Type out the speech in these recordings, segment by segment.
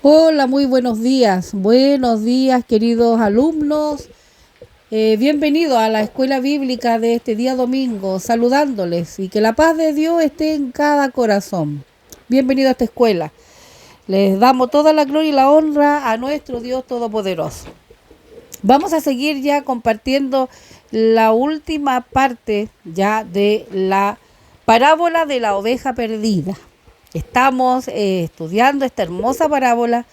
Hola, muy buenos días. Buenos días, queridos alumnos. Bienvenidos a la escuela bíblica de este día domingo, saludándoles y que la paz de Dios esté en cada corazón. Bienvenido a esta escuela. Les damos toda la gloria y la honra a nuestro Dios Todopoderoso. Vamos a seguir ya compartiendo la última parte ya de la parábola de la oveja perdida. Estamos estudiando esta hermosa parábola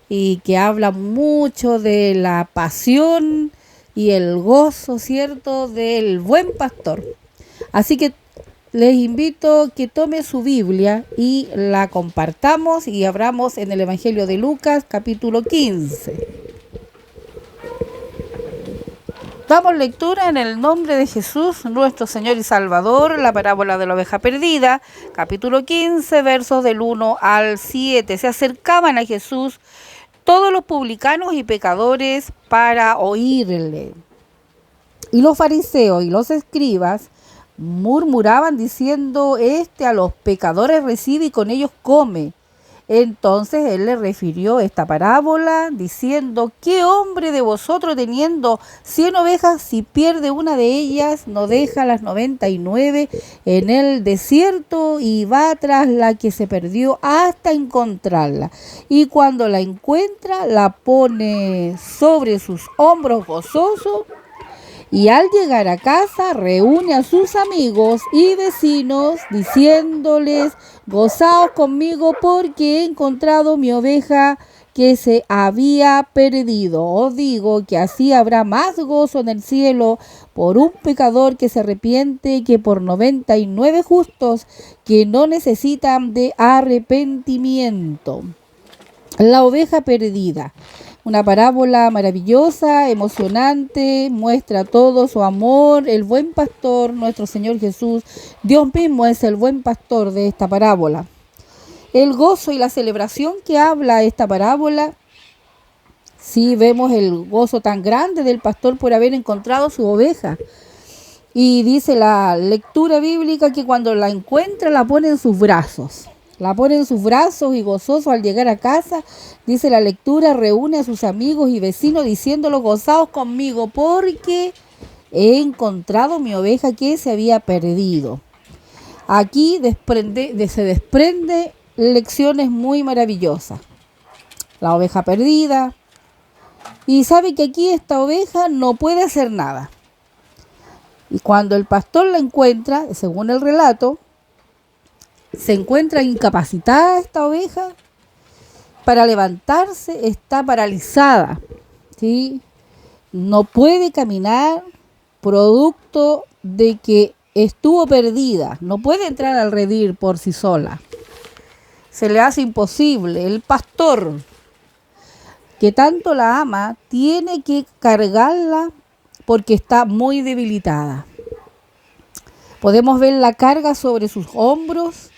y que habla mucho de la pasión y el gozo, ¿cierto?, del buen pastor. Así que les invito que tome su Biblia y la compartamos y abramos en el Evangelio de Lucas, capítulo 15. Damos lectura en el nombre de Jesús, nuestro Señor y Salvador, la parábola de la oveja perdida, capítulo 15, versos del 1 al 7. Se acercaban a Jesús todos los publicanos y pecadores para oírle. Y los fariseos y los escribas murmuraban diciendo, a los pecadores recibe y con ellos come. Entonces él le refirió esta parábola diciendo, ¿qué hombre de vosotros teniendo 100 ovejas, si pierde una de ellas, no deja las 99 en el desierto y va tras la que se perdió hasta encontrarla? Y cuando la encuentra, la pone sobre sus hombros gozoso. Y al llegar a casa, reúne a sus amigos y vecinos, diciéndoles, gozaos conmigo porque he encontrado mi oveja que se había perdido. Os digo que así habrá más gozo en el cielo por un pecador que se arrepiente que por 99 justos que no necesitan de arrepentimiento. La oveja perdida. Una parábola maravillosa, emocionante, muestra todo su amor, el buen pastor, nuestro Señor Jesús. Dios mismo es el buen pastor de esta parábola. El gozo y la celebración que habla esta parábola, sí vemos el gozo tan grande del pastor por haber encontrado su oveja. Y dice la lectura bíblica que cuando la encuentra la pone en sus brazos. La pone en sus brazos y gozoso al llegar a casa, dice la lectura, reúne a sus amigos y vecinos diciéndolo, gozaos conmigo porque he encontrado mi oveja que se había perdido. Aquí se desprende lecciones muy maravillosas. La oveja perdida. Y sabe que aquí esta oveja no puede hacer nada. Y cuando el pastor la encuentra, según el relato, se encuentra incapacitada esta oveja para levantarse, está paralizada, ¿sí? No puede caminar, producto de que estuvo perdida, no puede entrar al redil por sí sola. Se le hace imposible. El pastor, que tanto la ama, tiene que cargarla porque está muy debilitada. Podemos ver la carga sobre sus hombros.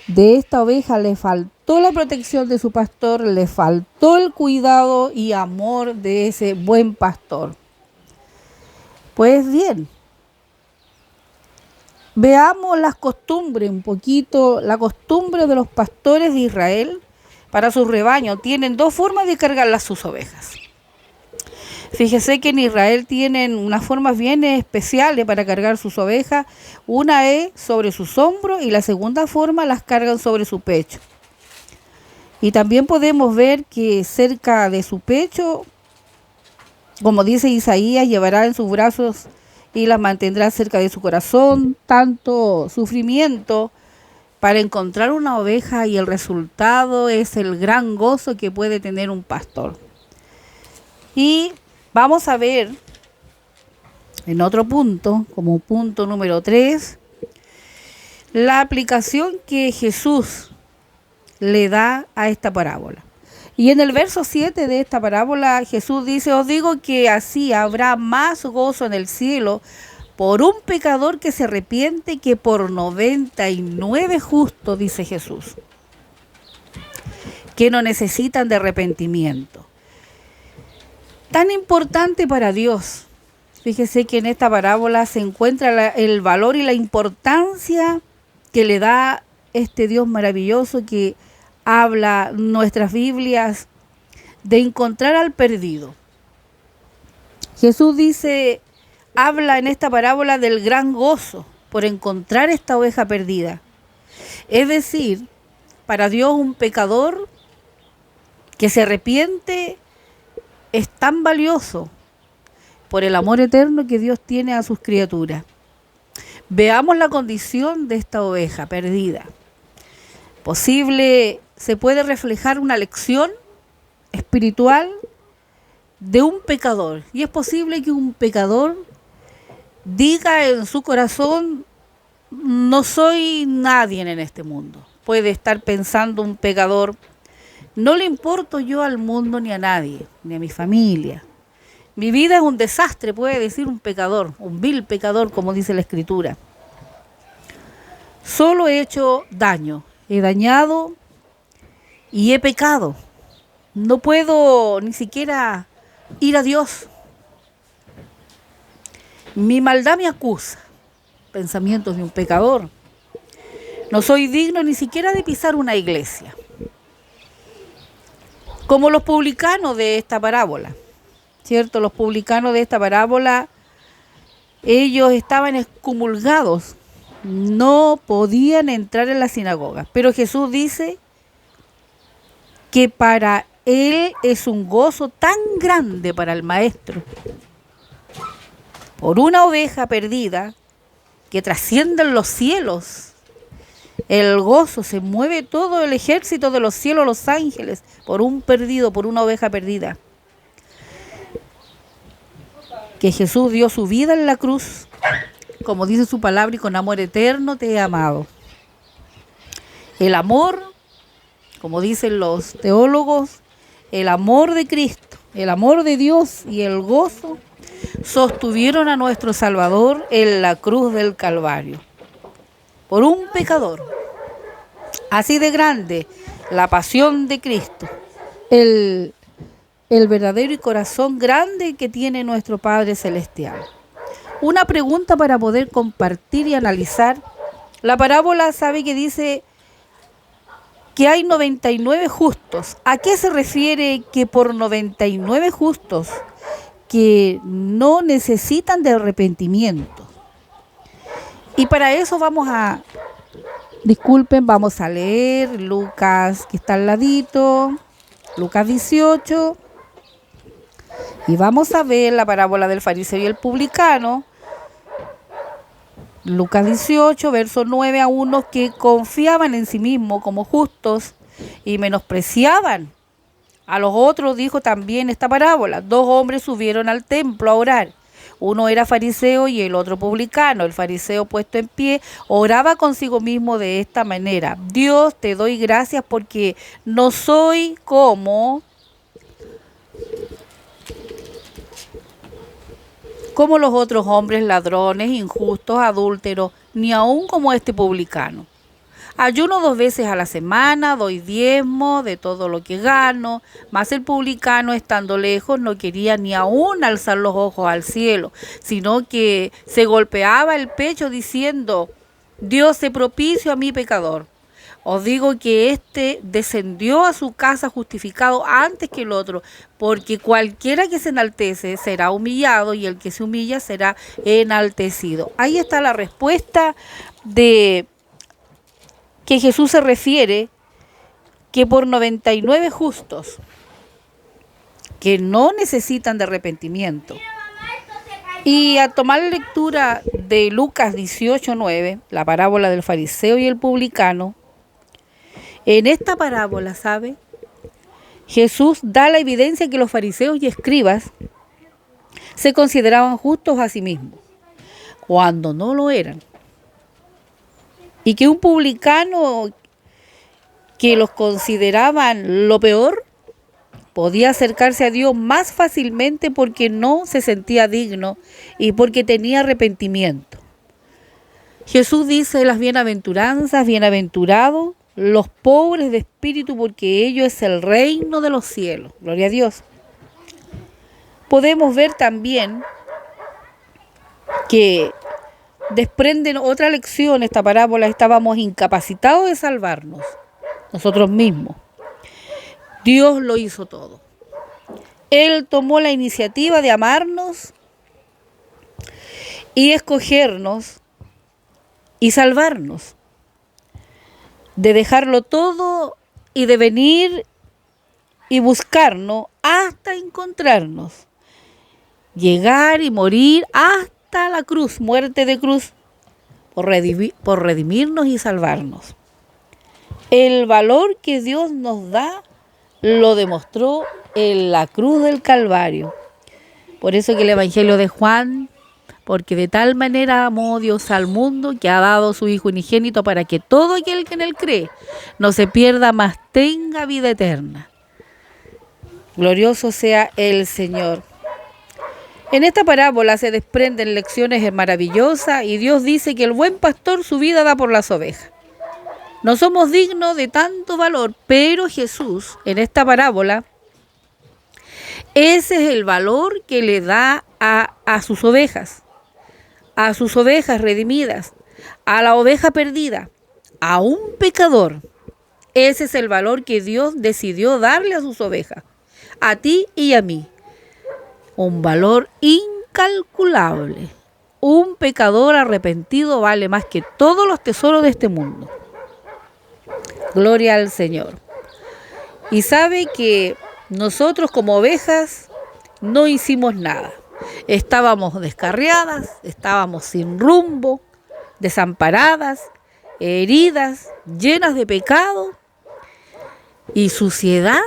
De esta oveja le faltó la protección de su pastor, le faltó el cuidado y amor de ese buen pastor. Pues bien, veamos las costumbres un poquito, la costumbre de los pastores de Israel para su rebaño. Tienen dos formas de cargar sus ovejas. Fíjese que en Israel tienen unas formas bien especiales para cargar sus ovejas. Una es sobre sus hombros y la segunda forma las cargan sobre su pecho. Y también podemos ver que cerca de su pecho, como dice Isaías, llevará en sus brazos y las mantendrá cerca de su corazón. Tanto sufrimiento para encontrar una oveja y el resultado es el gran gozo que puede tener un pastor. Y vamos a ver en otro punto, como punto número 3, la aplicación que Jesús le da a esta parábola. Y en el verso 7 de esta parábola, Jesús dice, os digo que así habrá más gozo en el cielo por un pecador que se arrepiente que por 99 justos, dice Jesús, que no necesitan de arrepentimiento. Tan importante para Dios. Fíjese que en esta parábola se encuentra el valor y la importancia que le da este Dios maravilloso que habla nuestras Biblias de encontrar al perdido. Jesús dice, habla en esta parábola del gran gozo por encontrar esta oveja perdida. Es decir, para Dios un pecador que se arrepiente es tan valioso por el amor eterno que Dios tiene a sus criaturas. Veamos la condición de esta oveja perdida. Se puede reflejar una lección espiritual de un pecador. Y es posible que un pecador diga en su corazón, no soy nadie en este mundo. Puede estar pensando un pecador, no le importo yo al mundo ni a nadie, ni a mi familia. Mi vida es un desastre, puede decir un pecador, un vil pecador, como dice la Escritura. Solo he hecho daño, he dañado y he pecado. No puedo ni siquiera ir a Dios. Mi maldad me acusa, pensamientos de un pecador. No soy digno ni siquiera de pisar una iglesia. Como los publicanos de esta parábola, ¿cierto? Los publicanos de esta parábola, ellos estaban excomulgados, no podían entrar en la sinagoga. Pero Jesús dice que para él es un gozo tan grande para el maestro por una oveja perdida que trasciende en los cielos. El gozo, se mueve todo el ejército de los cielos, los ángeles, por un perdido, por una oveja perdida. Que Jesús dio su vida en la cruz, como dice su palabra, y con amor eterno te he amado. El amor, como dicen los teólogos, el amor de Cristo, el amor de Dios y el gozo sostuvieron a nuestro Salvador en la cruz del Calvario. Por un pecador. Así de grande la pasión de Cristo, el verdadero y corazón grande que tiene nuestro Padre Celestial. Una pregunta para poder compartir y analizar. La parábola sabe que dice que hay 99 justos. ¿A qué se refiere que por 99 justos que no necesitan de arrepentimiento? Y para eso vamos a leer Lucas, que está al ladito, Lucas 18, y vamos a ver la parábola del fariseo y el publicano. Lucas 18, versos 9 a 1, que confiaban en sí mismos como justos y menospreciaban a los otros. Dijo también esta parábola: 2 hombres subieron al templo a orar. Uno era fariseo y el otro publicano. El fariseo, puesto en pie, oraba consigo mismo de esta manera: Dios, te doy gracias porque no soy como los otros hombres, ladrones, injustos, adúlteros, ni aun como este publicano. Ayuno 2 veces a la semana, doy diezmo de todo lo que gano. Mas el publicano, estando lejos, no quería ni aún alzar los ojos al cielo, sino que se golpeaba el pecho diciendo: Dios, sé propicio a mi pecador. Os digo que éste descendió a su casa justificado antes que el otro, porque cualquiera que se enaltece será humillado, y el que se humilla será enaltecido. Ahí está la respuesta de que Jesús se refiere que por 99 justos que no necesitan de arrepentimiento. Y a tomar la lectura de Lucas 18:9, la parábola del fariseo y el publicano, en esta parábola, ¿sabe? Jesús da la evidencia que los fariseos y escribas se consideraban justos a sí mismos, cuando no lo eran. Y que un publicano que los consideraban lo peor podía acercarse a Dios más fácilmente porque no se sentía digno y porque tenía arrepentimiento. Jesús dice las bienaventuranzas: bienaventurados los pobres de espíritu, porque ellos es el reino de los cielos. Gloria a Dios. Podemos ver también que desprenden otra lección esta parábola: estábamos incapacitados de salvarnos. nosotros mismos. Dios lo hizo todo. Él tomó la iniciativa de amarnos y escogernos y salvarnos, de dejarlo todo y de venir y buscarnos hasta encontrarnos, llegar y morir hasta la cruz, muerte de cruz, por redimirnos y salvarnos. El valor que Dios nos da lo demostró en la cruz del Calvario. Por eso que el Evangelio de Juan, porque de tal manera amó Dios al mundo que ha dado a su Hijo unigénito para que todo aquel que en él cree no se pierda, mas tenga vida eterna. Glorioso sea el Señor. En esta parábola se desprenden lecciones maravillosas y Dios dice que el buen pastor su vida da por las ovejas. No somos dignos de tanto valor, pero Jesús en esta parábola, ese es el valor que le da a sus ovejas redimidas, a la oveja perdida, a un pecador. Ese es el valor que Dios decidió darle a sus ovejas, a ti y a mí. Un valor incalculable. Un pecador arrepentido vale más que todos los tesoros de este mundo. Gloria al Señor. Y sabe que nosotros como ovejas no hicimos nada. Estábamos descarriadas, estábamos sin rumbo, desamparadas, heridas, llenas de pecado y suciedad.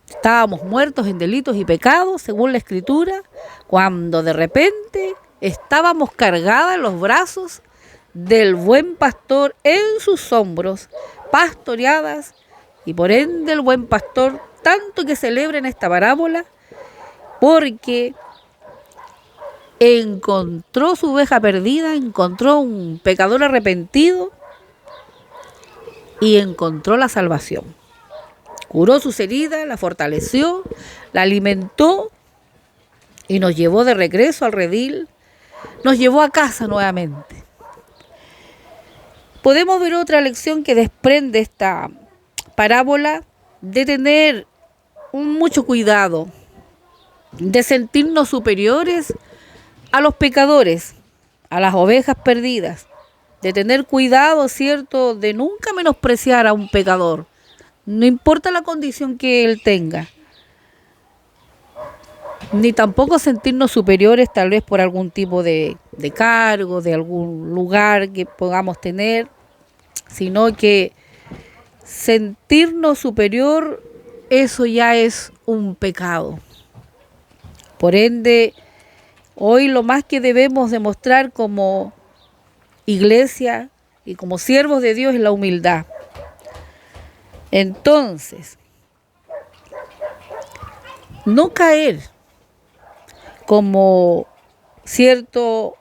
Estábamos muertos en delitos y pecados, según la Escritura, cuando de repente estábamos cargadas en los brazos del buen pastor en sus hombros, pastoreadas, y por ende el buen pastor tanto que celebra en esta parábola, porque encontró su oveja perdida, encontró un pecador arrepentido y encontró la salvación. Curó sus heridas, la fortaleció, la alimentó y nos llevó de regreso al redil, nos llevó a casa nuevamente. Podemos ver otra lección que desprende esta parábola, de tener mucho cuidado, de sentirnos superiores a los pecadores, a las ovejas perdidas, de tener cuidado, ¿cierto?, de nunca menospreciar a un pecador, no importa la condición que él tenga, ni tampoco sentirnos superiores tal vez por algún tipo de cargo, de algún lugar que podamos tener, sino que sentirnos superior, eso ya es un pecado. Por ende, hoy lo más que debemos demostrar como iglesia y como siervos de Dios es la humildad. Entonces, no caer como cierto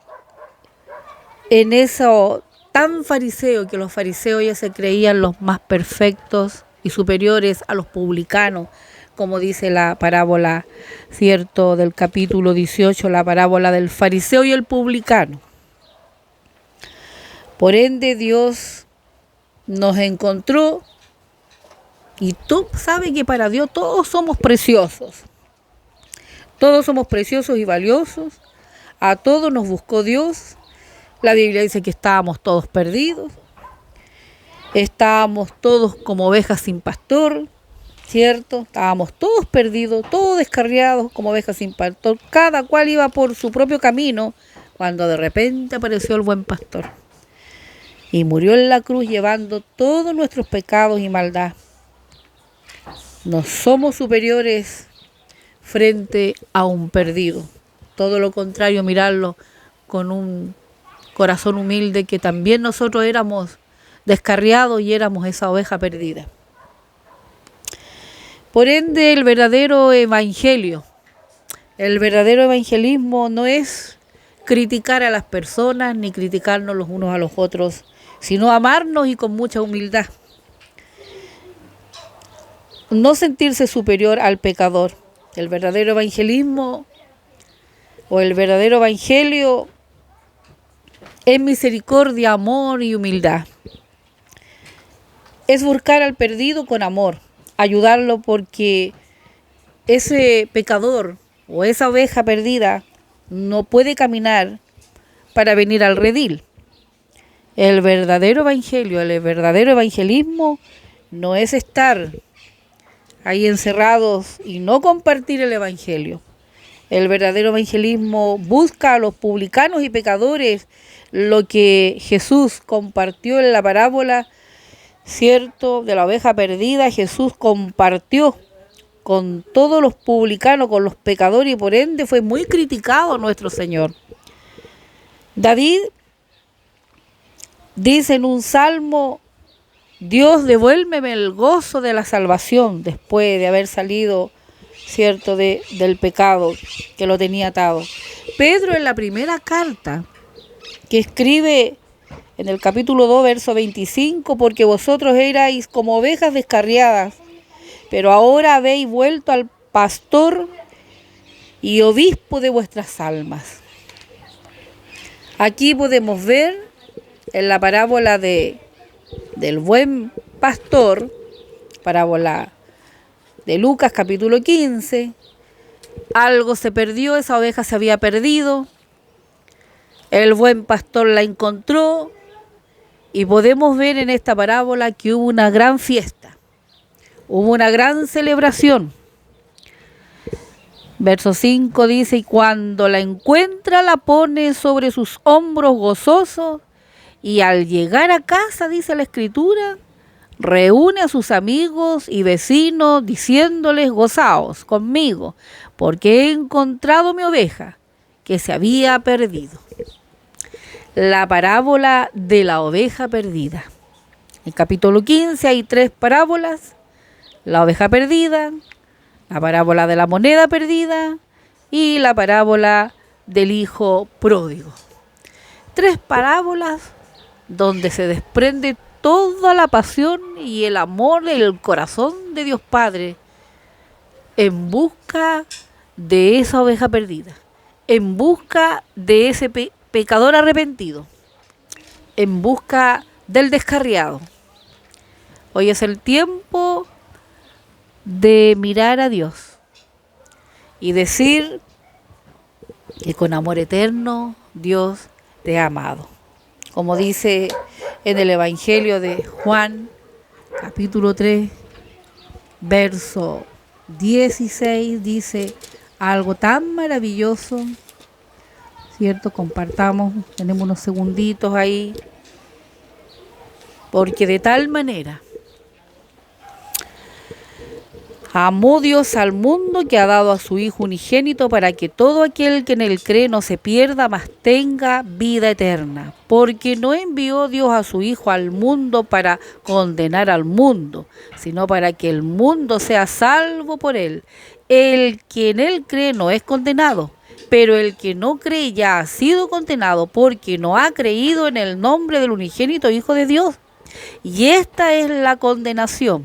en eso tan fariseo, que los fariseos ya se creían los más perfectos y superiores a los publicanos, como dice la parábola, cierto, del capítulo 18, la parábola del fariseo y el publicano. Por ende, Dios nos encontró, y tú sabes que para Dios todos somos preciosos. Todos somos preciosos y valiosos. A todos nos buscó Dios. La Biblia dice que estábamos todos perdidos. Estábamos todos como ovejas sin pastor, ¿cierto? Estábamos todos perdidos, todos descarriados como ovejas sin pastor. Cada cual iba por su propio camino, cuando de repente apareció el buen pastor. Y murió en la cruz llevando todos nuestros pecados y maldad. No somos superiores frente a un perdido. Todo lo contrario, mirarlo con un corazón humilde, que también nosotros éramos descarriados y éramos esa oveja perdida. Por ende, el verdadero evangelio, el verdadero evangelismo no es criticar a las personas ni criticarnos los unos a los otros, sino amarnos y con mucha humildad. No sentirse superior al pecador. El verdadero evangelismo o el verdadero evangelio es misericordia, amor y humildad. es buscar al perdido con amor, ayudarlo porque ese pecador o esa oveja perdida no puede caminar para venir al redil. El verdadero evangelio, el verdadero evangelismo no es estar ahí encerrados y no compartir el evangelio. El verdadero evangelismo busca a los publicanos y pecadores, lo que Jesús compartió en la parábola, ¿cierto?, de la oveja perdida. Jesús compartió con todos los publicanos, con los pecadores, y por ende fue muy criticado nuestro Señor. David dice en un salmo: Dios, devuélveme el gozo de la salvación, después de haber salido, ¿cierto?, del pecado que lo tenía atado. Pedro, en la primera carta que escribe en el capítulo 2, verso 25, porque vosotros erais como ovejas descarriadas, pero ahora habéis vuelto al pastor y obispo de vuestras almas. Aquí podemos ver en la parábola del buen pastor, parábola de Lucas capítulo 15, algo se perdió, esa oveja se había perdido, el buen pastor la encontró y podemos ver en esta parábola que hubo una gran fiesta, hubo una gran celebración. Verso 5 dice: y cuando la encuentra la pone sobre sus hombros gozoso, y al llegar a casa, dice la Escritura, reúne a sus amigos y vecinos diciéndoles: gozaos conmigo, porque he encontrado mi oveja que se había perdido. La parábola de la oveja perdida. En capítulo 15 hay 3 parábolas: la oveja perdida, la parábola de la moneda perdida y la parábola del hijo pródigo. 3 parábolas donde se desprende toda la pasión y el amor del corazón de Dios Padre en busca de esa oveja perdida, en busca de ese pecador arrepentido, en busca del descarriado. Hoy es el tiempo de mirar a Dios y decir que con amor eterno Dios te ha amado. Como dice en el Evangelio de Juan, capítulo 3, verso 16, dice algo tan maravilloso, ¿cierto? Compartamos, tenemos unos segunditos ahí, porque de tal manera amó Dios al mundo que ha dado a su Hijo unigénito para que todo aquel que en él cree no se pierda, mas tenga vida eterna. Porque no envió Dios a su Hijo al mundo para condenar al mundo, sino para que el mundo sea salvo por él. El que en él cree no es condenado, pero el que no cree ya ha sido condenado porque no ha creído en el nombre del unigénito Hijo de Dios. Y esta es la condenación: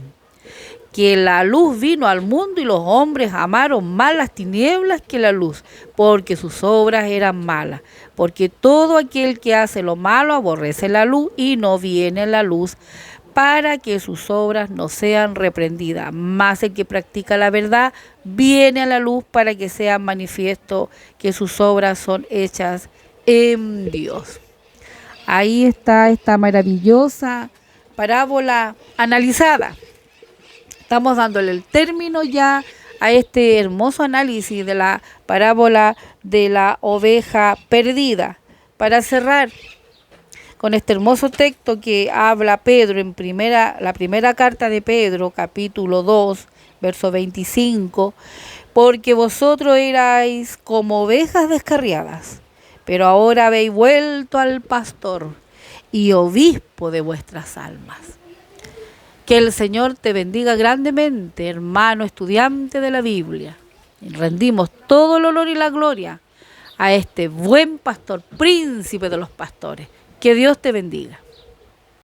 que la luz vino al mundo y los hombres amaron más las tinieblas que la luz, porque sus obras eran malas. Porque todo aquel que hace lo malo aborrece la luz y no viene a la luz, para que sus obras no sean reprendidas. Mas el que practica la verdad viene a la luz, para que sea manifiesto que sus obras son hechas en Dios. Ahí está esta maravillosa parábola analizada. Estamos dándole el término ya a este hermoso análisis de la parábola de la oveja perdida. Para cerrar con este hermoso texto que habla Pedro en la primera carta de Pedro, capítulo 2, verso 25, porque vosotros erais como ovejas descarriadas, pero ahora habéis vuelto al pastor y obispo de vuestras almas. Que el Señor te bendiga grandemente, hermano estudiante de la Biblia. Y rendimos todo el honor y la gloria a este buen pastor, príncipe de los pastores. Que Dios te bendiga.